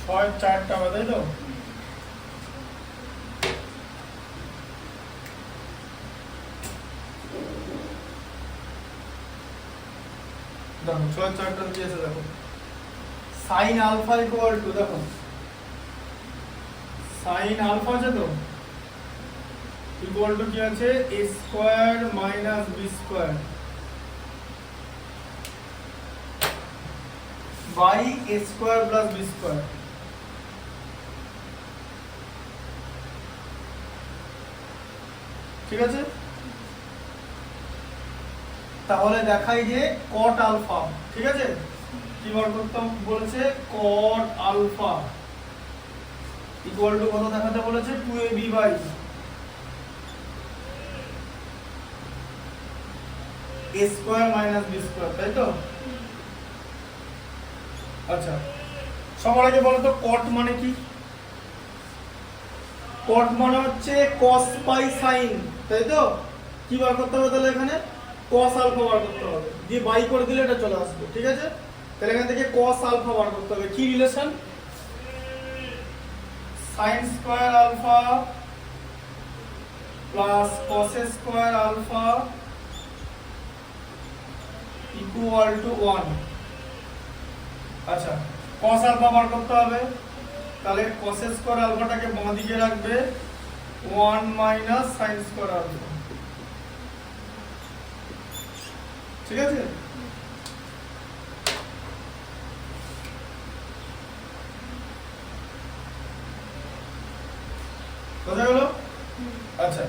ছয় চারটা হবে, তাই তো? দেখো ছয় চারটা দিয়েছে, দেখো সাইন আলফা ইকুয়াল টু, দেখো সাইন আলফা আছে তো, ইকুয়াল টু কি আছে, a square minus b square by a square plus b square. ঠিক আছে, তাহলে দেখাই যে কট আলফা, ঠিক আছে, কি বার করতে বলেছে, কট আলফা ইকুয়াল টু কত দেখাতে বলেছে, 2ab by a square minus b square, তাই তো? আচ্ছা, সবার আগে বলো তো কট মানে কি? কট মানে হচ্ছে cos পাই sin, তাই তো? কি বার করতে হবে তাহলে, এখানে cos আলফা বার করতে হবে, দিয়ে বাই করে দিলে এটা চলে আসবে। ঠিক আছে, তাহলে এখান থেকে cos আলফা বার করতে হবে। কি relation, sin square alpha plus cos square alpha equal to 1। আচ্ছা, cos আলফা বার করতে হবে, তাহলে cos স্কয়ার আলফাটাকে বাঁ দিকে রাখবে, 1 মাইনাস sin স্কয়ার আলফা। ঠিক আছে, বোঝা গেল? আচ্ছা,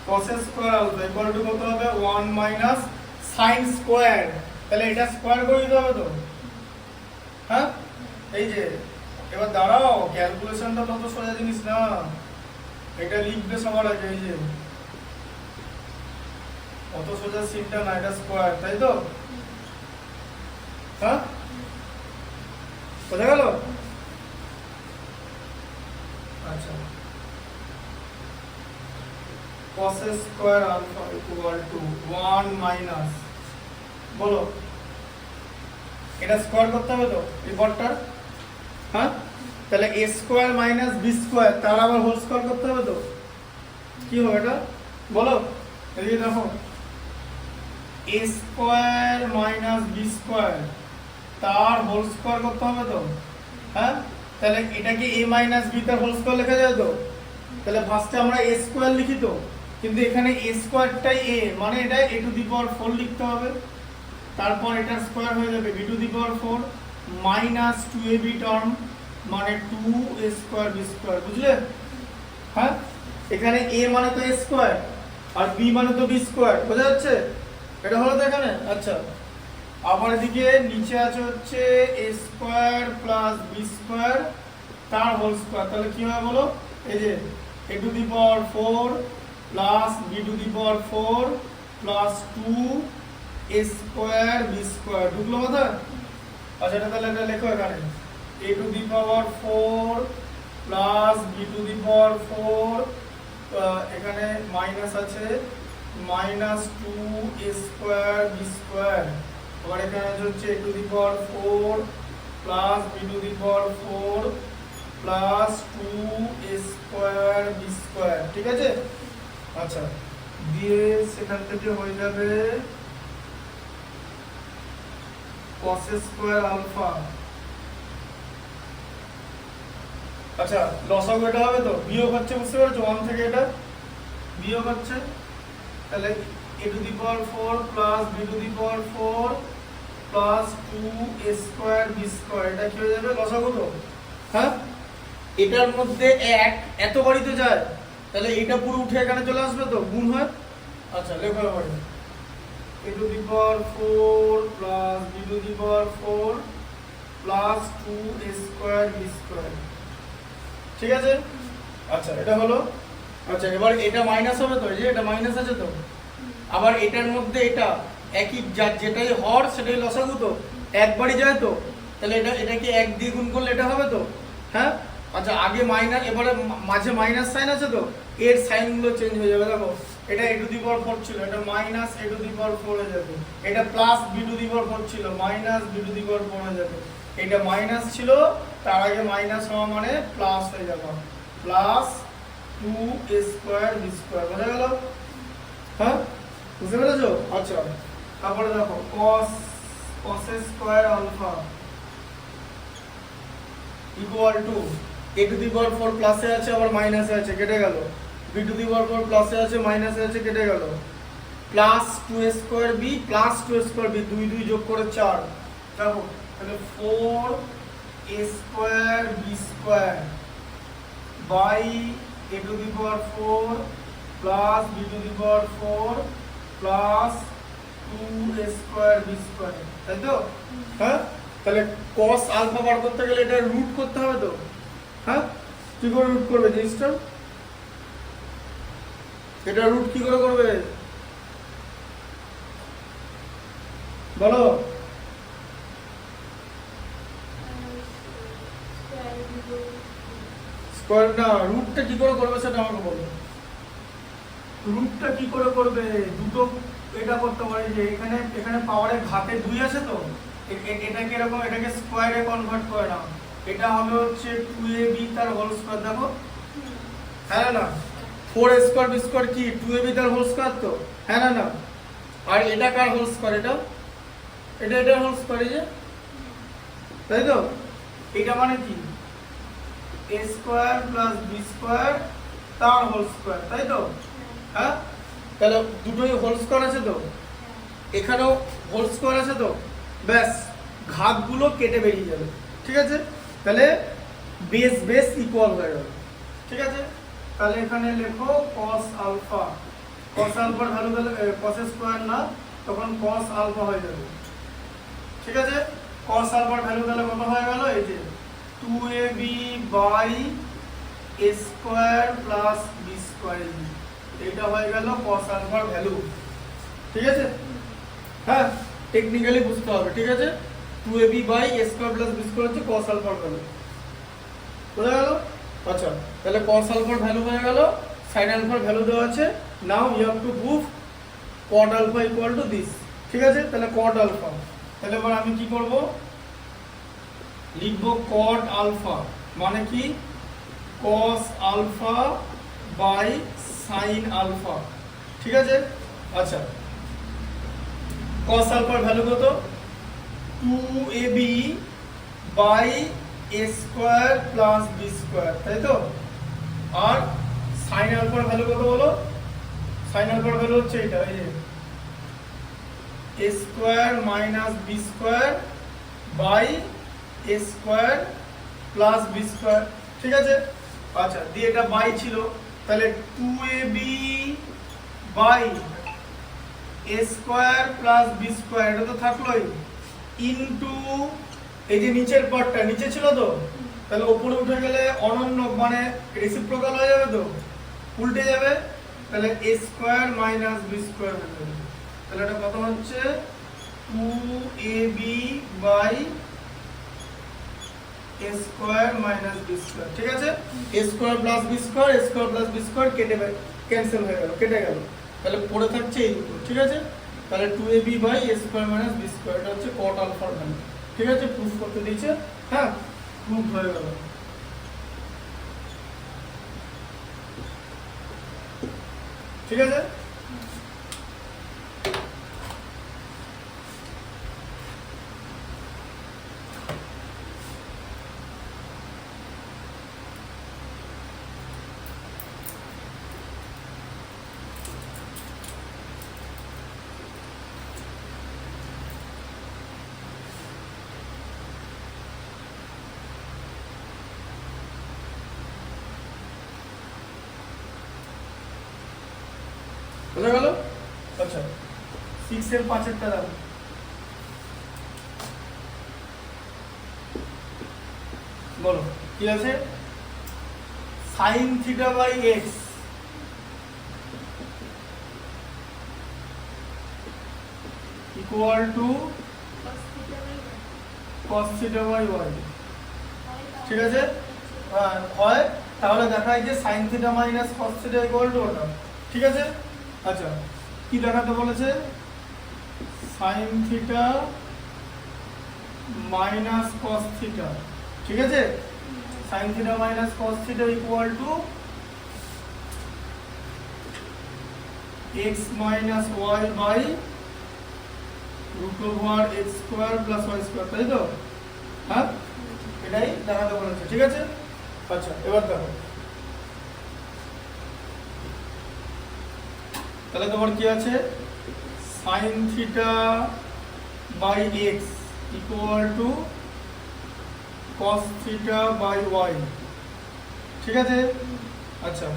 cos square alpha equal to কত হবে, 1 মাইনাস sin স্কয়ার, তাহলে এটা স্কয়ার করে দিতে হবে তো, হ্যাঁ? এই যে এবার দাঁড়াও, ক্যালকুলেশনটা তত সোজা জিনিস না, এটা লিখবে সবার আগে, এই যে অত সোজা সিনটা না, এটা স্কয়ার, তাই তো? হ্যাঁ, বোঝা গেল? আচ্ছা, cos square alpha equal to 1 minus, বলো এটা স্কয়ার করতে হবে তো এই পদটার, হ্যাঁ? তাহলে a square minus b square, তার আবার হোল স্কয়ার করতে হবে তো, কি হবে এটা বলো? এই যে দেখো a square minus b square, তার হোল স্কয়ার করতে হবে তো, হ্যাঁ? তাহলে এটা কি a মাইনাস b তার হোল স্কয়ার লেখা যায় তো? তাহলে ফার্স্টে আমরা a স্কয়ার লিখি তো, কিন্তু এখানে a স্কয়ারটাই a, মানে এটা a টু দি পাওয়ার 4 লিখতে হবে, তারপর এটার স্কয়ার হয়ে যাবে b to the power 4 minus 2ab term, মানে 2a স্কয়ার b স্কয়ার, বুঝলে? হ্যাঁ, এখানে a মানে তো a স্কয়ার আর b মানে তো b স্কয়ার, বোঝা যাচ্ছে? এটা হলো তো এখানে। আচ্ছা, আবার এদিকে নিচে আছে হচ্ছে a square plus b square তার হোল স্কয়ার, তাহলে কি হবে বলো? এই যে a to the power 4 plus b to the power 4 plus 2a square b square, ঢুকলো কথা? আচ্ছা, এটা তাহলে এটা লেখো এখানে, a to the power 4 plus b to the power 4, এখানে মাইনাস আছে, minus 2a square b square, আবার এখানে হচ্ছে a to the power 4 plus b to the power 4 plus 2a square b square. ঠিক আছে, আচ্ছা, দিয়ে সেখান থেকে হয়ে যাবে cos স্কয়ার আলফা। আচ্ছা, লসাগু এটা হবে তো, বিয়োগ হচ্ছে, বুঝতে পারছো? 1 থেকে এটা বিয়োগ হচ্ছে, তাহলে a to the power 4 plus b to the power 4 plus 2a square b square, এটা কি হয়ে যাবে, লসাগু তো, হ্যাঁ? এটার মধ্যে এক এতবারই তো যায়, তাহলে এটা পুরো উঠে এখানে চলে আসবে তো, গুণ হয়। আচ্ছা, লেখো এবার a to the power 4 plus b to the power 4 plus 2a square b square. ঠিক আছে, আচ্ছা, এটা হলো। আচ্ছা, এবার এটা মাইনাস হবে তো, এই যে এটা মাইনাস আছে তো, আবার এটার মধ্যে এটা একই, যেটাই হর সেটাই লসাগু তো, একবারই যায় তো, তাহলে এটা এটাকে 1 দিয়ে গুণ করলে এটা হবে তো, হ্যাঁ? আচ্ছা আগে মাইনাস, এবারে মাঝে মাইনাস সাইন আছে তো, এর সাইনগুলো চেঞ্জ হয়ে যাবে। দেখো এটা a টু দি পাওয়ার 4 ছিল, এটা minus a to the power 4 হয়ে যাবে। এটা plus b to the power 4 ছিল, minus b to the power 4 হয়ে যাবে। এটা মাইনাস ছিল, তার আগে মাইনাস হওয়া মানে প্লাস হয়ে যাবে, plus 2a square b square. বোঝা গেল? হ্যাঁ বুঝতে পেরেছো? আচ্ছা তারপরে দেখো cos square alpha equal to a to the power 4 প্লাসে আছে আবার মাইনাসে আছে, কেটে গেল। b টু দি পাওয়ার 4 প্লাসে আছে মাইনাসে আছে, কেটে গেল। Plus 2a square b plus 2a square b, 2 2 যোগ করে 4। দেখো তাহলে 4a square b square by a to the power 4 plus b to the power 4 plus 2a square b square, তাই তো? হ্যাঁ তাহলে cos আলফা বার করতে গেলে এটা রুট করতে হবে তো। হ্যাঁ কি করে রুট করবে জিনিসটা? এটা রুট কি করে করবে বলো? স্কয়ার না, রুটটা কি করে করবে সেটা আমাকে বলো। রুটটা কি করে করবে? দুটো এটা করতে পারি যে এখানে এখানে পাওয়ারে ঘাতে 2 আছে তো, এটাকে এরকম, এটাকে স্কয়ারে কনভার্ট করে নাও। এটা হবে হচ্ছে 2ab তার হোল স্কয়ার। দেখো হ্যাঁ না, 4a স্কয়ার b স্কয়ার কি 2ab তার হোল স্কয়ার তো, হ্যাঁ না? আর এটা কার হোল স্কয়ার? এটা এটা হোল স্কয়ার, এই যে, তাই তো? এটা মানে কি a square plus b square তার হোল স্কয়ার, তাই তো? হ্যাঁ তাহলে দুটোই হোল স্কয়ার আছে তো, এখানেও হোল স্কয়ার আছে তো, ব্যাস ঘাতগুলো কেটে বেরিয়ে যাবে। ঠিক আছে? তাহলে বেস বেস ইকুয়াল হয়ে গেল। ঠিক আছে? তাহলে এখানে লেখো cos আলফা, cos আলফার ভ্যালু তাহলে cos স্কয়ার না, তখন cos আলফা হয়ে যাবে। ঠিক আছে? cos আলফার ভ্যালু তাহলে কত হয়ে গেল? এই যে 2ab by a square plus b square, এটা হয়ে গেল cos আলফার ভ্যালু। ঠিক আছে? হ্যাঁ টেকনিক্যালি বুঝতে হবে। ঠিক আছে? 2ab by a square plus b square হচ্ছে cos আলফার ভ্যালু। বুঝা গেল? আচ্ছা তাহলে cos আলফার ভ্যালু হয়ে গেল, sin আলফার ভ্যালু দেওয়া আছে। Now you have to prove cot alpha equal to this. ঠিক আছে? তাহলে cot আলফা, তাহলে এবার আমি কি করব? লিখব cot আলফা মানে কি cos alpha by sin alpha. ঠিক আছে? আচ্ছা cos আলফার ভ্যালু কত? 2ab by a square plus b square, তাই তো? আর sin আলফার ভ্যালু কত বলো? sin আলফার ভ্যালু হচ্ছে এটা, এই যে a square minus b square by a square plus b square. ঠিক আছে? আচ্ছা দিয়ে এটা বাই ছিল, তাহলে 2ab by a square plus b square, এটা তো থাকলোই, ইনটু এই যে নিচের পার্টটা নিচে ছিল তো, তাহলে উপরে উঠে গেলে অনন্য মানে রেসিপ্রোকাল হয়ে যাবে তো, উল্টে যাবে, তাহলে a square minus b square হয়ে যাবে। তাহলে এটা কত হচ্ছে? 2ab by a square minus b square. ঠিক আছে? a square plus b square, a square plus b square কেটে ক্যান্সেল হয়ে গেল, কেটে গেল। তাহলে পড়ে থাকছে এই দুটো। ঠিক আছে? তাহলে 2ab by a square minus b square, এটা হচ্ছে cot আলফার ভ্যালু। ঠিক আছে? প্রুফ করতে দিয়েছে। হ্যাঁ প্রুফ হয়ে গেল। ঠিক আছে? বোঝা গেল? আচ্ছা 6 এর 5 এরটা দেখো, বলো কি আছে? sin theta by x equal to cos theta by y। ঠিক আছে? হয় তাহলে দেখায় যে sin θ - cos θ = ওটা। ঠিক আছে? আচ্ছা কি দেখাতে বলেছে? sin θ - cos θ। ঠিক আছে? sin θ - cos θ = x - y √x² + y², তাই তো? হ্যাঁ, এটাই দেখাতে বলেছে। ঠিক আছে? আচ্ছা এবার দেখো, তাহলে তোমার কি আছে? sin θ / x = cos θ / y। ঠিক আছে? আচ্ছা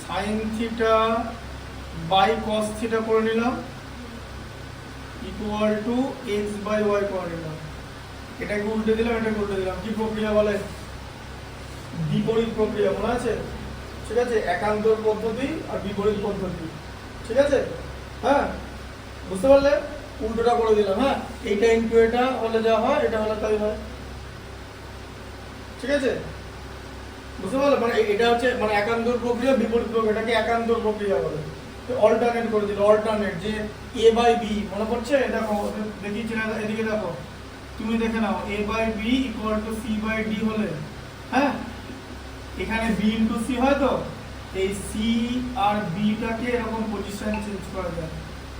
sin θ / cos θ করে নিলাম = x / y করে নিলাম। এটাকে উল্টে দিলাম, এটাকে উল্টে দিলাম। কি প্রক্রিয়া বলে? বিপরীত প্রক্রিয়া, মনে আছে? ঠিক আছে, একান্তর পদ্ধতি আর বিপরীত পদ্ধতি। ঠিক আছে? হ্যাঁ, বুঝতে পারলে? উল্টোটা করে দিলাম। হ্যাঁ, এইটা ইনটু এটা হলে যা হয় এটা হলে তাই হয়। ঠিক আছে? বুঝতে পারলে? মানে এটা হচ্ছে মানে একান্তর প্রক্রিয়া, বিপরীত প্রক্রিয়া, এটাকে একান্তর প্রক্রিয়া বলে। অল্টারনেট করে দিল, অল্টারনেট যে a বাই b, মনে পড়ছে? দেখো দেখিয়েছি না, এদিকে দেখো, তুমি দেখে নাও, a by b = c by d হলে, হ্যাঁ, এখানে b ইনটু c হয়, তো এই c আর b টাকে এরকম পজিশন চেঞ্জ করা যায়।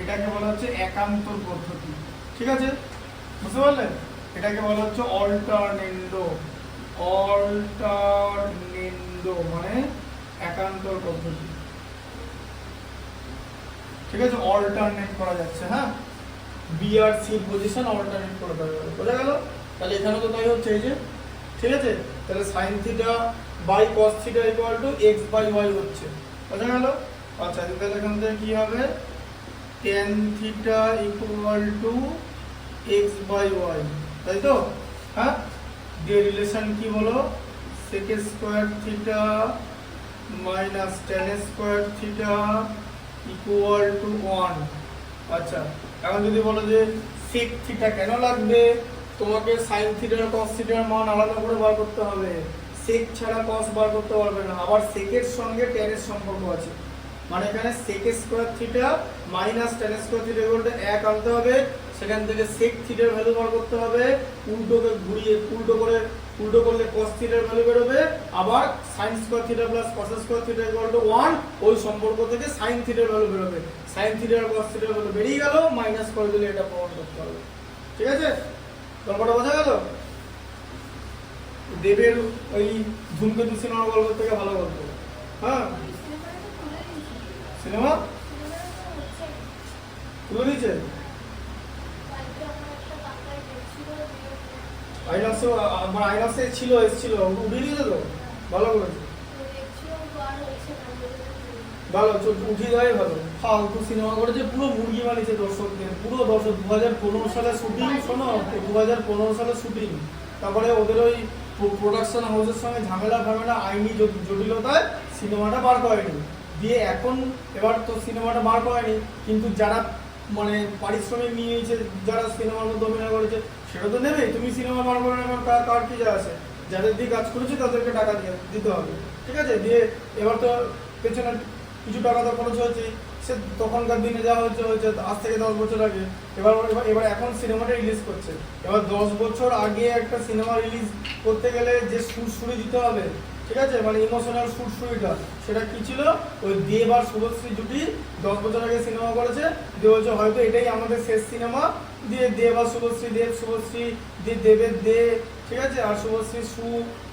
এটাকে বলা হচ্ছে একান্তর পদ্ধতি। ঠিক আছে? বুঝতে পারলে? এটাকে বলা হচ্ছে অল্টারনেন্ডো। অল্টারনেন্ডো মানে একান্তর পদ্ধতি। ঠিক আছে? অল্টারনেট করা যাচ্ছে। হ্যাঁ, বি আর সি পজিশন অল্টারনেট করে দেওয়া যাবে। বোঝা গেল? তাহলে এখানে তো তাই হচ্ছে, এই যে। ঠিক আছে? তাহলে sin θ / cos θ = x / y হচ্ছে। বোঝা গেল? আচ্ছা তাহলে এখান থেকে কি হবে? tan θ = x / y, তাই তো? হ্যাঁ, দিয়ে রিলেশন কি বলো? sec² θ - tan² θ = 1। আচ্ছা এখন যদি বলো যে sec θ কেন লাগবে, তোমাকে sin θ আর cos θ এর মান আলাদা করে বার করতে হবে। sec ছাড়া cos বার করতে পারবে না। আবার sec এর সঙ্গে tan এর সম্পর্ক আছে, মানে এখানে sec² θ - tan² θ = 1 আনতে হবে। সেখান থেকে sec θ এর ভ্যালু বার করতে হবে, উল্টোকে ঘুরিয়ে উল্টো করলে cos θ এর ভ্যালু বের হবে। আবার sin² θ + cos² θ = 1, ওই সম্পর্ক থেকে sin θ এর ভ্যালু বের হবে। sin θ আর cos θ এর ভ্যালু বেরিয়ে গেল, মাইনাস করে দিলে এটা প্রমাণ করতে হবে। ঠিক আছে? গল্পটা বোঝা গেল? দেবের ওই ধূমকেতু সিনেমা গল্প থেকে ভালো গল্প। হ্যাঁ, সিনেমা তুলে দিয়েছে আইনক্সে, আমার আইনক্সে এসেছিল, উঠিয়ে দিয়েছে তো, ভালো করেছে। ভালো, উঠিয়ে দেওয়াই ভালো। ফালতু সিনেমা করেছে, পুরো মুরগি বানিয়েছে দর্শকদের। পুরো দর্শক 2015 সালে শুটিং, শোনো, 2015 সালে শুটিং, তারপরে ওদের ওই প্রোডাকশন হাউসের সঙ্গে ঝামেলা আইনি জটিলতায় সিনেমাটা বার করেনি। দিয়ে এখন এবার তো সিনেমাটা বার করেনি, কিন্তু যারা মানে পারিশ্রমিক নিয়ে নিয়েছে, যারা সিনেমার মধ্যে অভিনয় করেছে, সেটা তো নেবে। তুমি সিনেমা বার করে নেবে, কার কি যা আছে? যাদের দিয়ে কাজ করেছে তাদেরকে টাকা দিতে হবে। ঠিক আছে? দিয়ে এবার তো পেছনে কিছু টাকা তো খরচ হয়েছে, সে তখনকার দিনে যা হয়েছে আজ থেকে 10 বছর আগে। এবার এখন সিনেমাটা রিলিজ করছে। এবার 10 বছর আগে একটা সিনেমা রিলিজ করতে গেলে যে সুরসুরি দিতে হবে, ঠিক আছে, মানে ইমোশনাল সুরসুরিটা, সেটা কি ছিল? ওই দেব আর শুভশ্রী জুটি 10 বছর আগে সিনেমা করেছে, দিয়ে বলছে হয়তো এটাই আমাদের শেষ সিনেমা। দিয়ে দেব আর শুভশ্রী, শুভশ্রী দিয়ে দেবের দে, ঠিক আছে, আর শুভশ্রী সু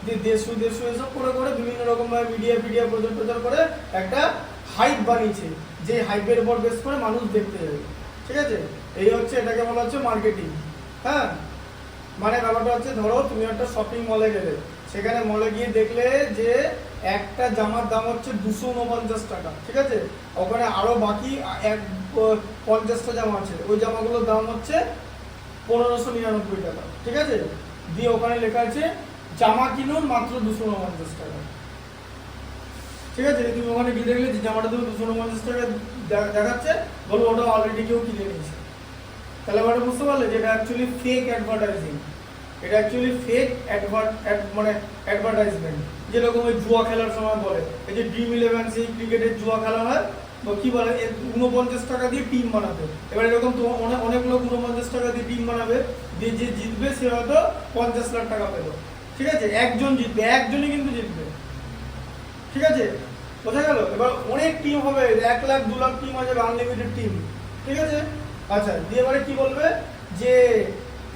দিয়ে দেশু এসব করে বিভিন্ন রকম ভাবে মিডিয়া প্রচার করে একটা হাইপ বানিয়েছে, যে হাইপের উপর বেস করে মানুষ দেখতে যাবে। ঠিক আছে? এই হচ্ছে, এটাকে বলা হচ্ছে মার্কেটিং। হ্যাঁ, মানে ব্যাপারটা হচ্ছে, ধরো তুমি একটা শপিং মলে গেলে, সেখানে মলে গিয়ে দেখলে যে একটা জামার দাম হচ্ছে 249 টাকা। ঠিক আছে? ওখানে আরো বাকি 50টা জামা আছে, ওই জামাগুলোর দাম হচ্ছে 1599 টাকা। ঠিক আছে? দিয়ে ওখানে লেখা আছে জামা কিনুন মাত্র 249 টাকা। ঠিক আছে? তুমি ওখানে গিয়ে দেখলে যে জামাটা তুমি 249 টাকা দেখাচ্ছে, বলবো ওটা অলরেডি কেউ কিনে নিয়েছে। তাহলে ওটা বুঝতে পারলে যে এটা অ্যাকচুয়ালি ফেক অ্যাডভার্টাইজিং। এটা অ্যাকচুয়ালি ফেক মানে অ্যাডভার্টাইজমেন্ট, যেরকম ওই জুয়া খেলার সময় বলে, এই যে ড্রিম ইলেভেন সেই ক্রিকেটের জুয়া খেলা হয়, তো কি বলে 49 টাকা দিয়ে টিম বানাবে। এবার এরকম তো অনেক লোক 49 টাকা দিয়ে টিম বানাবে, দিয়ে যে জিতবে সে হয়তো 50 লাখ টাকা পেল। ঠিক আছে, একজন জিতবে, একজনই কিন্তু জিতবে। ঠিক আছে, বোঝা গেল? এবার অনেক টিম হবে, 1 লাখ 2 লাখ টিম আছে, আনলিমিটেড টিম। ঠিক আছে, আচ্ছা, দিয়ে এবারে কি বলবে যে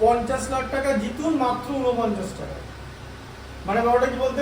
50 লাখ টাকা জিতুন মাত্র 49 টাকা, মানে বাবাটা কি বলতে